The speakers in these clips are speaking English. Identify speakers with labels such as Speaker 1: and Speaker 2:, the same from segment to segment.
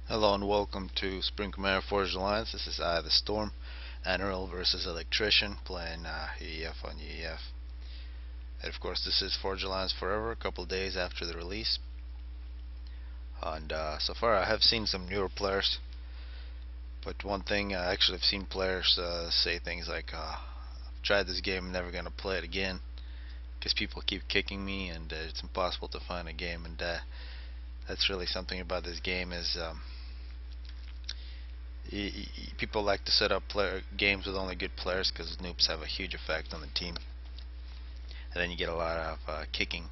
Speaker 1: Hello and welcome to Spring Commander Forged Alliance. This is I, the Storm, Anaryl versus Electrician, playing EF on EF. And of course, this is Forged Alliance Forever, a couple days after the release. And so far, I have seen some newer players. But one thing, I actually have seen players say things like, "I've tried this game, I'm never going to play it again, because people keep kicking me, and it's impossible to find a game." And that's really something about this game is. People like to set up games with only good players because noobs have a huge effect on the team, and then you get a lot of kicking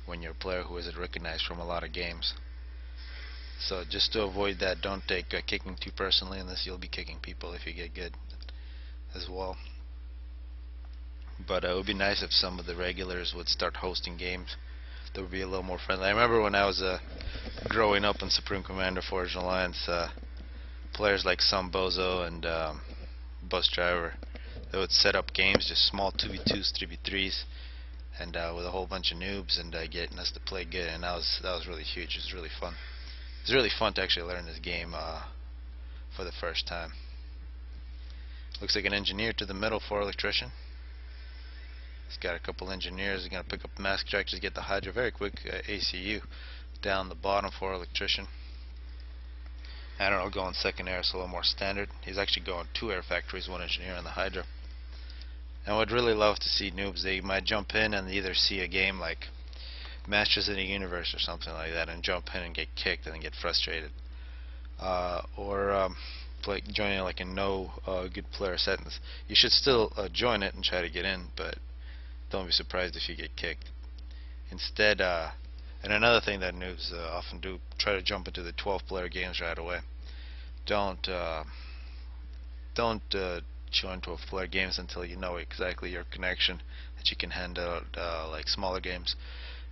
Speaker 1: when you're a player who isn't recognized from a lot of games. So just to avoid that, don't take kicking too personally, unless you'll be kicking people if you get good as well. But it would be nice if some of the regulars would start hosting games that would be a little more friendly. I remember when I was growing up in Supreme Commander Forged Alliance, players like Some Bozo and Bus Driver, they would set up games, just small 2v2s, 3v3s, and with a whole bunch of noobs, and getting us to play good, and that was really huge. It was really fun. It was really fun to actually learn this game for the first time. Looks like an engineer to the middle for Electrician. He's got a couple engineers. He's going to pick up mask tractors, get the Hydra. Very quick ACU down the bottom for Electrician. Anaryl going second air, so a little more standard. He's actually going 2 air factories, 1 engineer on the Hydra. And I would really love to see noobs. They might jump in and either see a game like Masters of the Universe or something like that, and jump in and get kicked and get frustrated, or joining like a no good player sentence. You should still join it and try to get in, but don't be surprised if you get kicked. Instead, and another thing that noobs often do, try to jump into the 12-player games right away. Don't join 12-player games until you know exactly your connection that you can handle like smaller games.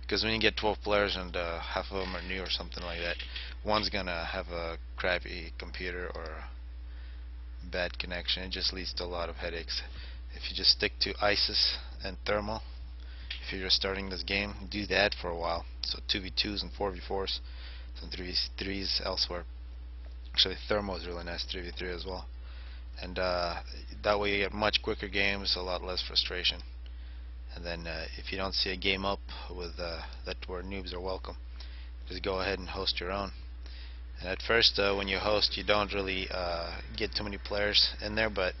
Speaker 1: Because when you get 12 players and half of them are new or something like that, one's gonna have a crappy computer or a bad connection. It just leads to a lot of headaches. If you just stick to ISIS and thermal, if you're just starting this game, do that for a while. So 2v2s and 4v4s, some 3v3s elsewhere. Actually, thermal is really nice, 3v3 as well. And that way you get much quicker games, a lot less frustration. And then if you don't see a game up with that where noobs are welcome, just go ahead and host your own. And at first, when you host, you don't really get too many players in there, but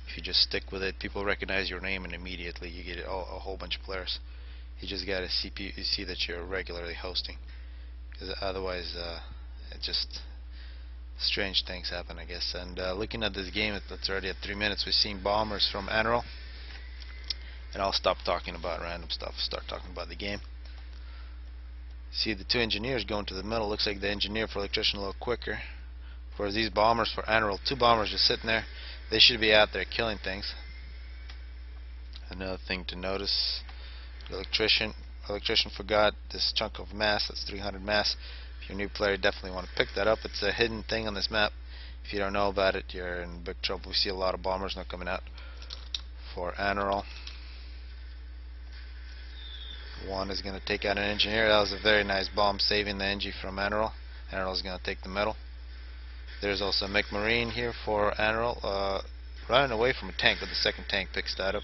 Speaker 1: if you just stick with it, people recognize your name, and immediately you get a whole bunch of players. You just gotta see that you're regularly hosting, because otherwise it just strange things happen, I guess. And looking at this game, it's already at 3 minutes. We've seen bombers from Anaryl, and I'll stop talking about random stuff, start talking about the game. See the 2 engineers going to the middle. Looks like the engineer for Electrician a little quicker. For these bombers for Anaryl, 2 bombers just sitting there. They should be out there killing things. Another thing to notice, Electrician forgot this chunk of mass. That's 300 mass. If you're a new player, you definitely want to pick that up. It's a hidden thing on this map. If you don't know about it, you're in big trouble. We see a lot of bombers now coming out for Anaryl. One is going to take out an engineer. That was a very nice bomb, saving the Engie from Anaryl. Anaryl is going to take the middle. There's also a mech marine here for Anaryl, running away from a tank, but the second tank picks that up.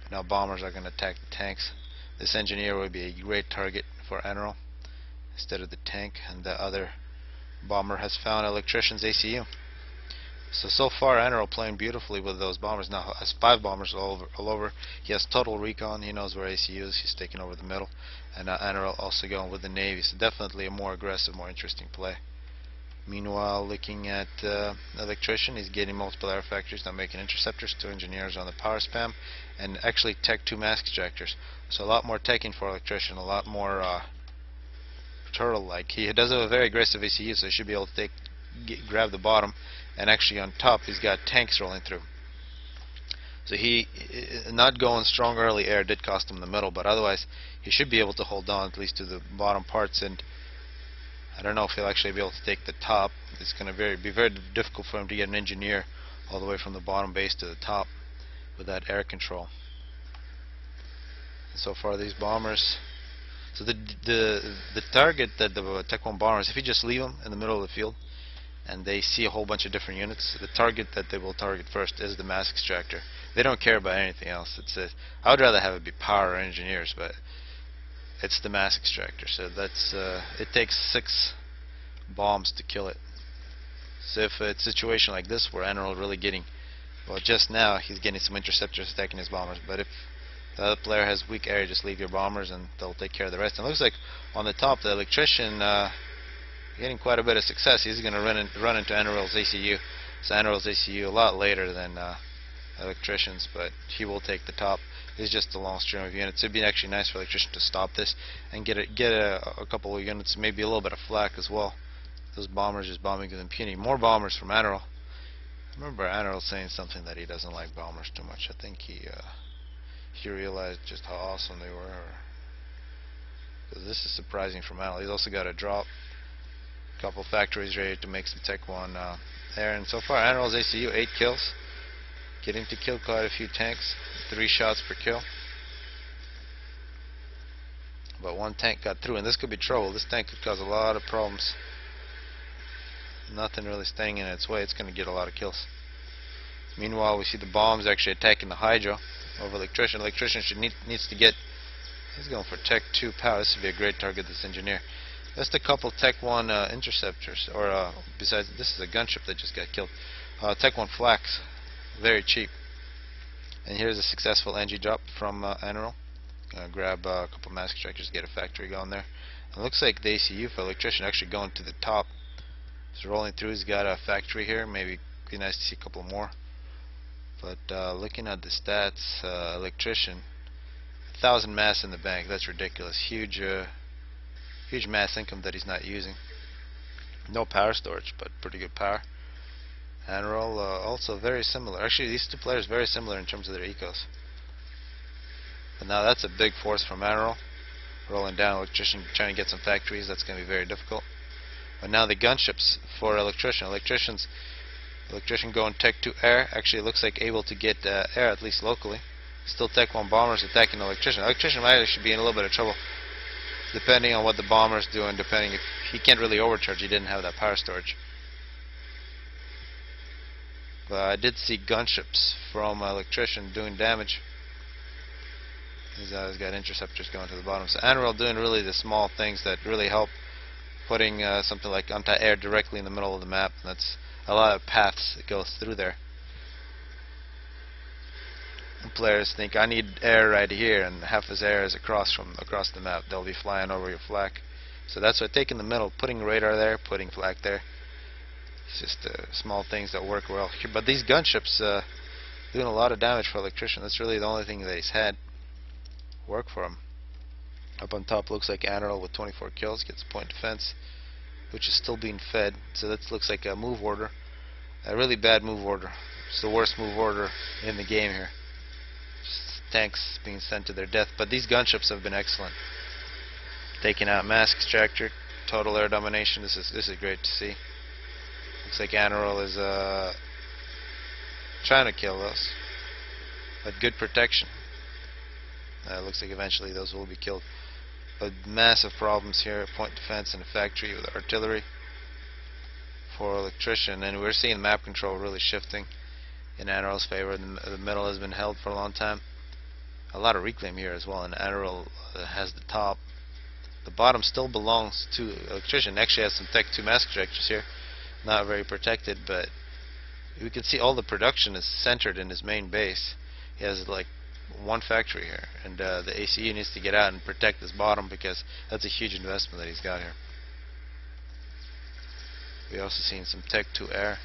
Speaker 1: But now bombers are going to attack the tanks. This engineer would be a great target for Anaryl instead of the tank, and the other bomber has found Electrician's ACU. So far Anaryl playing beautifully with those bombers. Now has 5 bombers all over. He has total recon. He knows where ACU is. He's taking over the middle, and Anaryl also going with the Navy. So definitely a more aggressive, more interesting play. Meanwhile, looking at Electrician, he's getting multiple air factories, now making interceptors, 2 engineers on the power spam, and actually tech 2 mask extractors. So a lot more teching for Electrician, a lot more turtle-like. He does have a very aggressive ACU, so he should be able to grab the bottom, and actually on top he's got tanks rolling through. So he not going strong early air did cost him the middle, but otherwise he should be able to hold on at least to the bottom parts. And I don't know if he'll actually be able to take the top. It's going to be very difficult for him to get an engineer all the way from the bottom base to the top with that air control. And so far these bombers, so the target that the Tech 1 bombers, if you just leave them in the middle of the field, and they see a whole bunch of different units, the target that they will target first is the mass extractor. They don't care about anything else. I would rather have it be power or engineers, but it's the mass extractor. So that's it takes 6 bombs to kill it. So if it's a situation like this where Anaryl really getting, well, just now he's getting some interceptors attacking his bombers, but if the other player has weak area, just leave your bombers and they'll take care of the rest. And it looks like on the top, the Electrician getting quite a bit of success. He's going to run into Anaryl's ACU. So Anaryl's ACU a lot later than Electrician's, but he will take the top. It's just a long stream of units. It'd be actually nice for Electrician to stop this and get a couple of units, maybe a little bit of flak as well. Those bombers just bombing with impunity. More bombers from Anaryl. I remember Anaryl saying something that he doesn't like bombers too much. I think he realized just how awesome they were. Because this is surprising from Anaryl. He's also got a drop. A couple factories ready to make some Tech 1 there. And so far Anaryl's ACU 8 kills. Getting to kill quite a few tanks. 3 shots per kill. But 1 tank got through, and this could be trouble. This tank could cause a lot of problems. Nothing really staying in its way. It's going to get a lot of kills. Meanwhile, we see the bombs actually attacking the Hydro over Electrician. Electrician needs to get. He's going for Tech 2 power. This would be a great target, this engineer. Just a couple Tech 1 interceptors, or besides, this is a gunship that just got killed. Tech 1 flax, very cheap. And here's a successful NG drop from Anaryl. Grab a couple mass extractors, get a factory going there. It looks like the ACU for Electrician actually going to the top. He's rolling through. He's got a factory here. Maybe be nice to see a couple more. But looking at the stats, Electrician, 1,000 mass in the bank. That's ridiculous. Huge mass income that he's not using. No power storage, but pretty good power. Anaryl also very similar. Actually, these two players very similar in terms of their ecos. But now that's a big force from Anaryl. Rolling down, Electrician trying to get some factories. That's going to be very difficult. But now the gunships for Electrician. Electrician going Tech 2 air. Actually, it looks like able to get air, at least locally. Still Tech 1 bombers attacking Electrician. Electrician might actually be in a little bit of trouble, depending on what the bombers do, and depending if he can't really overcharge. He didn't have that power storage. But I did see gunships from Electrician doing damage. He's got interceptors going to the bottom. So Anaryl doing really the small things that really help, putting something like anti-air directly in the middle of the map. And that's a lot of paths that goes through there. And players think, I need air right here, and half his air is across the map. They'll be flying over your flak. So that's why taking the middle, putting radar there, putting flak there. It's just small things that work well here. But these gunships doing a lot of damage for Electrician. That's really the only thing that he's had work for him. Up on top looks like Anaryl with 24 kills, gets a point defense, which is still being fed. So that looks like a move order, a really bad move order. It's the worst move order in the game here. Just tanks being sent to their death. But these gunships have been excellent. Taking out mass extractor, total air domination. This is great to see. Looks like Anaryl is trying to kill those, but good protection. Looks like eventually those will be killed. But massive problems here, point defense and a factory with artillery for Electrician. And we're seeing map control really shifting in Anaryl's favor. The middle has been held for a long time. A lot of reclaim here as well, and Anaryl has the top. The bottom still belongs to Electrician. Actually has some Tech 2 mass extractors here. Not very protected, but we can see all the production is centered in his main base. He has like 1 factory here, and the ACU needs to get out and protect this bottom, because that's a huge investment that he's got here. We also seen some Tech 2 air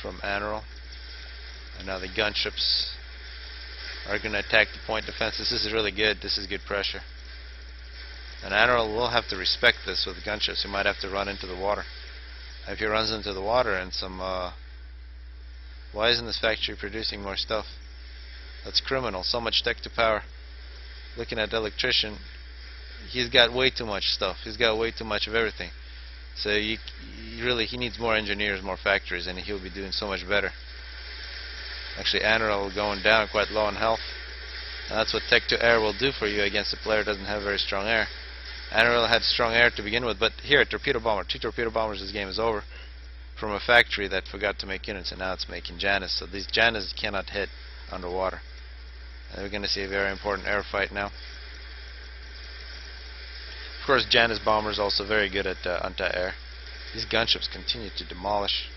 Speaker 1: from Anaryl, and now the gunships are going to attack the point defense. This is really good. This is good pressure, and Anaryl will have to respect this with the gunships. He might have to run into the water. If he runs into the water and some why isn't this factory producing more stuff? That's criminal. So much Tech 2 power. Looking at the Electrician, he's got way too much stuff. He's got way too much of everything. So he needs more engineers, more factories, and he'll be doing so much better. Actually, Anaryl going down quite low on health. And that's what Tech 2 air will do for you against a player who doesn't have very strong air. Anaryl had strong air to begin with, but here, torpedo bomber, 2 torpedo bombers, this game is over. from a factory that forgot to make units, and now it's making Janus. So these Janus cannot hit underwater. And we're going to see a very important air fight now. Of course, Janus bombers also very good at anti-air. These gunships continue to demolish.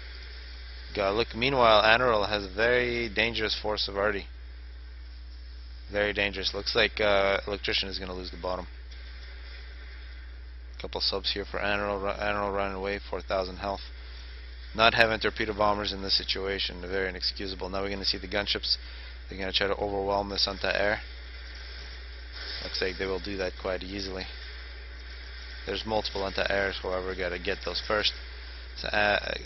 Speaker 1: Look, meanwhile, Anaryl has a very dangerous force of arty. Very dangerous. Looks like Electrician is going to lose the bottom. Couple subs here for Anaryl. Anaryl running away, 4,000 health. Not having torpedo bombers in this situation, very inexcusable. Now we're going to see the gunships. They're going to try to overwhelm this anti-air. Looks like they will do that quite easily. There's multiple anti-airs, however, got to get those first. So,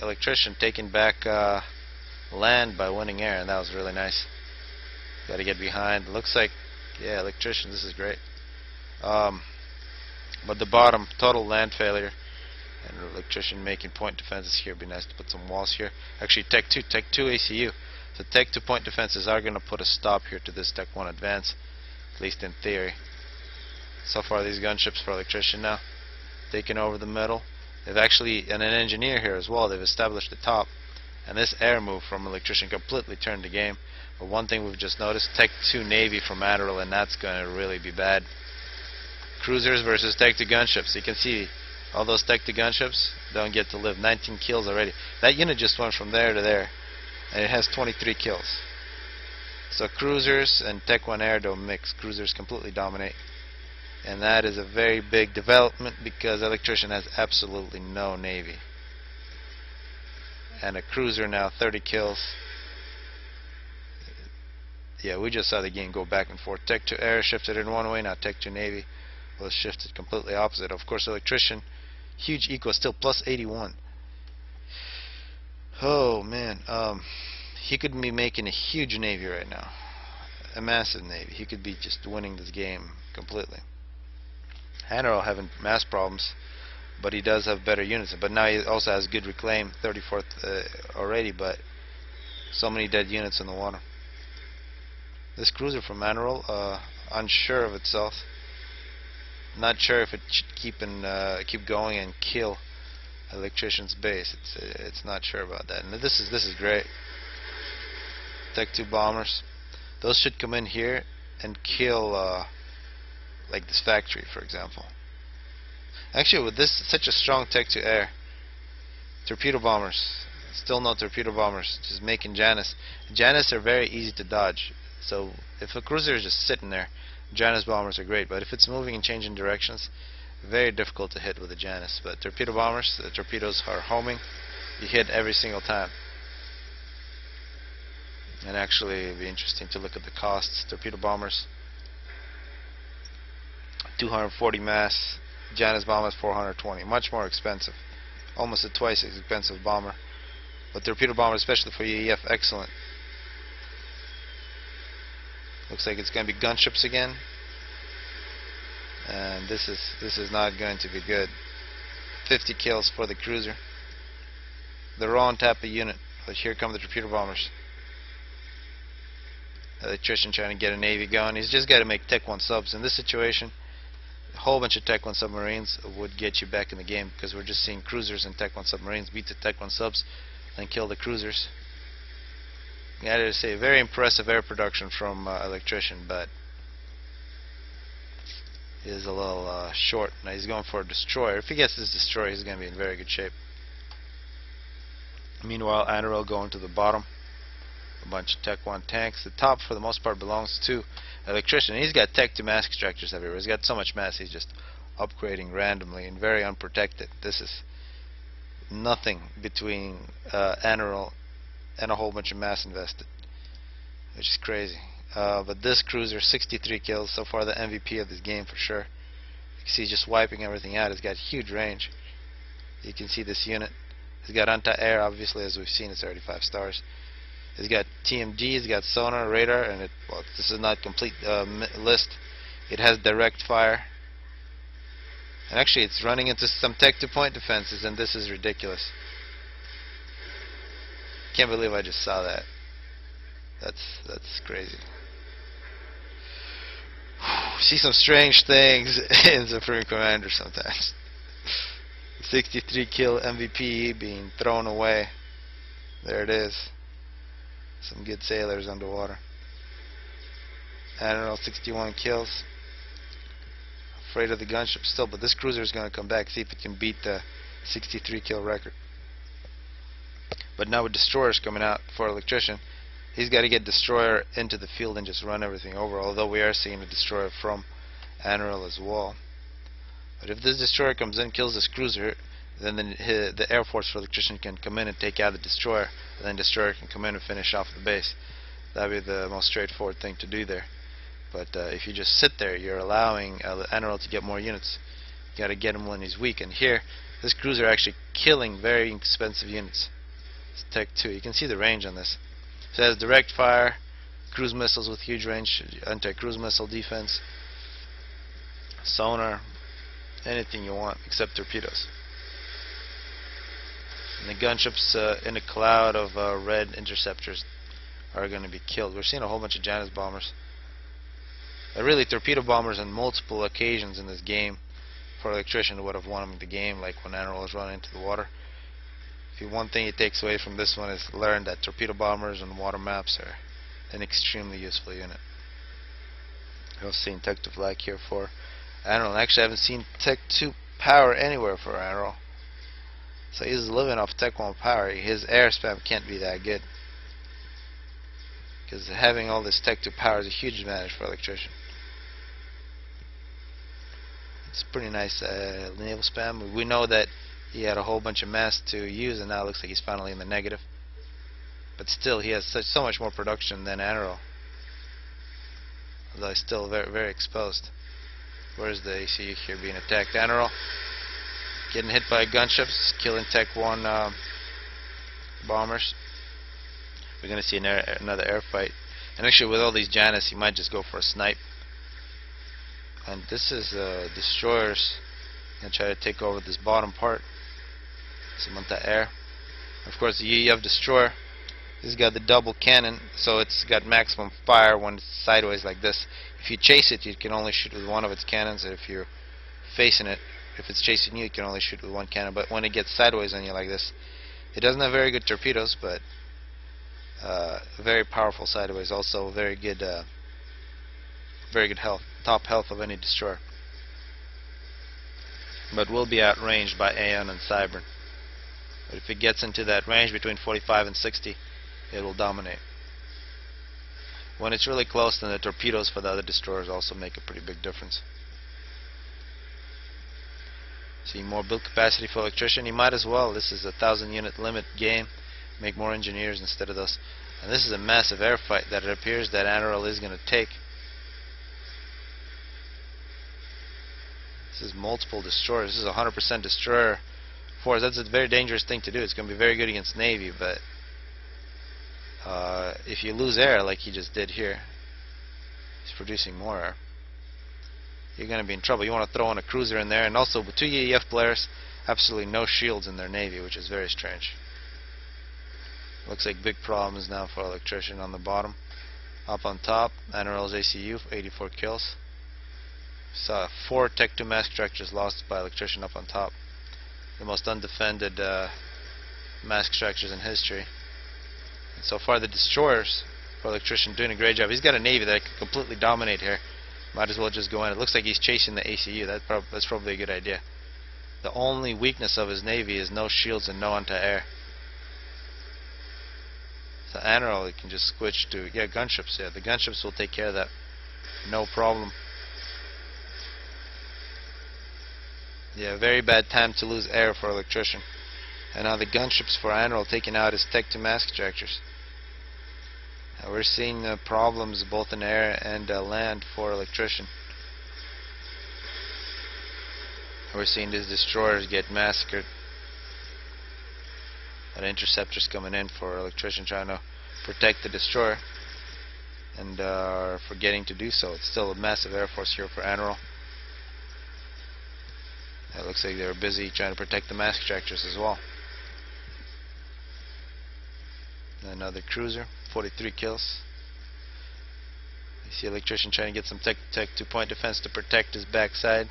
Speaker 1: Electrician taking back land by winning air, and that was really nice. Got to get behind. Looks like, yeah, Electrician, this is great. But the bottom, total land failure. And Electrician making point defenses here. Be nice to put some walls here. Actually, Tech 2 ACU. So Tech 2 point defenses are going to put a stop here to this Tech 1 advance, at least in theory. So far, these gunships for Electrician now taking over the middle. They've actually, and an engineer here as well, they've established the top. And this air move from Electrician completely turned the game. But one thing we've just noticed, Tech 2 Navy from Anaryl, and that's going to really be bad. Cruisers versus Tech 2 gunships. You can see all those Tech 2 gunships don't get to live. 19 kills already. That unit just went from there to there, and it has 23 kills. So cruisers and Tech 1 air don't mix. Cruisers completely dominate. And that is a very big development because Electrician has absolutely no navy. And a cruiser now, 30 kills. Yeah, we just saw the game go back and forth. Tech 2 air shifted in one way, now Tech 2 navy was shifted completely opposite. Of course, Electrician, huge eco, still plus 81. Oh man, he could be making a huge navy right now, a massive navy. He could be just winning this game completely. Anaryl having mass problems, but he does have better units. But now he also has good reclaim, 34th already, but so many dead units in the water. This cruiser from Anaryl, unsure of itself. Not sure if it should keep going and kill Electrician's base. It's not sure about that. And this is great. Tech 2 bombers. Those should come in here and kill like this factory, for example. Actually, with this such a strong Tech 2 air, torpedo bombers, still no torpedo bombers, just making Janus. Janus are very easy to dodge. So if a cruiser is just sitting there, Janus bombers are great. But if it's moving and changing directions, very difficult to hit with a Janus. But torpedo bombers, the torpedoes are homing. You hit every single time. And actually, it'd be interesting to look at the costs. Torpedo bombers, 240 mass. Janus bombers 420. Much more expensive. Almost a twice as expensive bomber. But torpedo bomber, especially for EEF, excellent. Looks like it's going to be gunships again. And this is not going to be good. 50 kills for the cruiser. The wrong type of unit. But here come the torpedo bombers. Electrician trying to get a navy going. He's just got to make Tech 1 subs. In this situation, a whole bunch of Tech 1 submarines would get you back in the game, because we're just seeing cruisers and Tech 1 submarines beat the Tech 1 subs and kill the cruisers. I gotta say, very impressive air production from Electrician, but he is a little short. Now he's going for a destroyer. If he gets this destroyer, he's going to be in very good shape. Meanwhile, Anaryl going to the bottom. A bunch of Tech 1 tanks. The top, for the most part, belongs to Electrician. He's got Tech 2 mass extractors everywhere. He's got so much mass, he's just upgrading randomly and very unprotected. This is nothing between Anaryl and a whole bunch of mass invested, which is crazy. But this cruiser, 63 kills, so far the MVP of this game for sure. You can see just wiping everything out. It's got huge range. You can see this unit. It's got anti-air, obviously, as we've seen. It's already 5 stars. It's got TMG, it's got sonar, radar, and well, this is not complete list. It has direct fire. And actually, it's running into some Tech 2 point defenses, and this is ridiculous. Can't believe I just saw that. That's crazy. See some strange things in Supreme Commander sometimes. 63 kill MVP being thrown away. There it is. Some good sailors underwater. Anaryl 61 kills. Afraid of the gunship still, but this cruiser is going to come back, see if it can beat the 63 kill record. But now with destroyers coming out for Electrician, he's got to get destroyer into the field and just run everything over, although we are seeing a destroyer from Anaryl as well. But if this destroyer comes in, kills this cruiser, then the Air Force for Electrician can come in and take out the destroyer, and then destroyer can come in and finish off the base. That would be the most straightforward thing to do there. But if you just sit there, you're allowing Anaryl to get more units. You got to get him when he's weak. And here, this cruiser actually killing very expensive units. It's Tech 2. You can see the range on this. So it has direct fire, cruise missiles with huge range, anti-cruise missile defense, sonar, anything you want except torpedoes. And the gunships in a cloud of red interceptors are going to be killed. We're seeing a whole bunch of Janus bombers. Really, torpedo bombers on multiple occasions in this game for Electrician would have won him the game, like when Anaryl was running into the water. If one thing he takes away from this one is learn that torpedo bombers and water maps are an extremely useful unit. I've seen Tech 2 flag here for Anaryl. Actually, I haven't seen Tech 2 power anywhere for Anaryl. So he's living off Tech 1 power. His air spam can't be that good, because having all this Tech 2 power is a huge advantage for Electrician. It's pretty nice naval spam. We know that he had a whole bunch of mass to use, and now it looks like he's finally in the negative. But still, he has so much more production than Anaryl, although he's still very, very exposed. Where's the ACU here being attacked? Anaryl getting hit by gunships, killing Tech 1 bombers. We're going to see another air fight. And actually, with all these Janus, he might just go for a snipe. And this is destroyers going to try to take over this bottom part. Samantha air. Of course, the UEF destroyer, this has got the double cannon, so it's got maximum fire when it's sideways like this. If you chase it, you can only shoot with one of its cannons. And if you're facing it, if it's chasing you, you can only shoot with one cannon. But when it gets sideways on you like this, it doesn't have very good torpedoes, but very powerful sideways. Also very good health, top health of any destroyer. But will be outranged by Aeon and Cybern. But if it gets into that range between 45 and 60, it will dominate. When it's really close, then the torpedoes for the other destroyers also make a pretty big difference. See more build capacity for Electrician. He might as well. This is a 1,000 unit limit game. Make more engineers instead of those. And this is a massive air fight that it appears that Anaryl is going to take. This is multiple destroyers. This is 100% destroyer force. That's a very dangerous thing to do. It's going to be very good against Navy, but if you lose air like he just did here, he's producing more air, you're going to be in trouble. You want to throw in a cruiser in there, and also with 2 UEF players, absolutely no shields in their Navy, which is very strange. Looks like big problems now for Electrician on the bottom. Up on top, Anaryl's ACU, 84 kills. Saw 4 Tech 2 mask structures lost by Electrician up on top. The most undefended mask structures in history. And so far the destroyers for Electrician doing a great job. He's got a Navy that can completely dominate here. Might as well just go in. It looks like he's chasing the ACU. That's probably a good idea. The only weakness of his Navy is no shields and no anti-air. So Anaryl, he can just switch to gunships. Yeah, the gunships will take care of that. No problem. Yeah, very bad time to lose air for Electrician. And now the gunships for Anaryl taking out his Tech 2 mask structures. Now we're seeing problems both in air and land for Electrician. We're seeing these destroyers get massacred. And interceptors coming in for Electrician, trying to protect the destroyer, and are forgetting to do so. It's still a massive air force here for Anaryl. It looks like they're busy trying to protect the mask structures as well. Another cruiser, 43 kills. You see Electrician trying to get some Tech 2 point defense to protect his backside.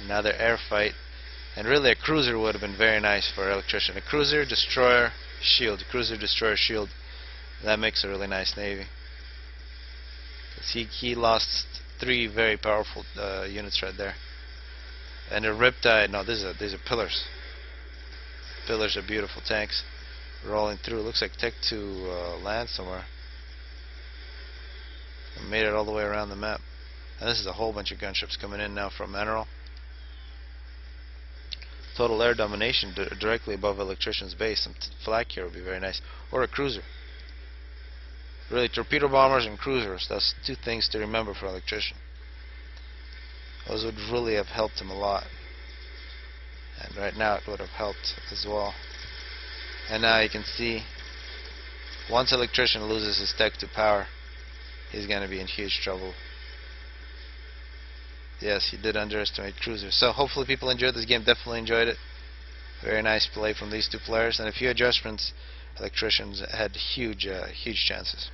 Speaker 1: Another air fight. And really a cruiser would have been very nice for Electrician. A cruiser, destroyer, shield. Cruiser, destroyer, shield. That makes a really nice navy. He lost 3 very powerful units right there. And a Riptide. No, these are pillars. Pillars are beautiful tanks rolling through. Looks like Tech 2 land somewhere. And made it all the way around the map. And this is a whole bunch of gunships coming in now from Anaryl. Total air domination directly above Electrician's base. Some flak here would be very nice. Or a cruiser. Really, torpedo bombers and cruisers. That's 2 things to remember for Electrician. Those would really have helped him a lot. And right now it would have helped as well. And now you can see, once Electrician loses his Tech 2 power, he's going to be in huge trouble. Yes, he did underestimate cruisers. So hopefully people enjoyed this game. Definitely enjoyed it. Very nice play from these 2 players. And a few adjustments, Electricians had huge chances.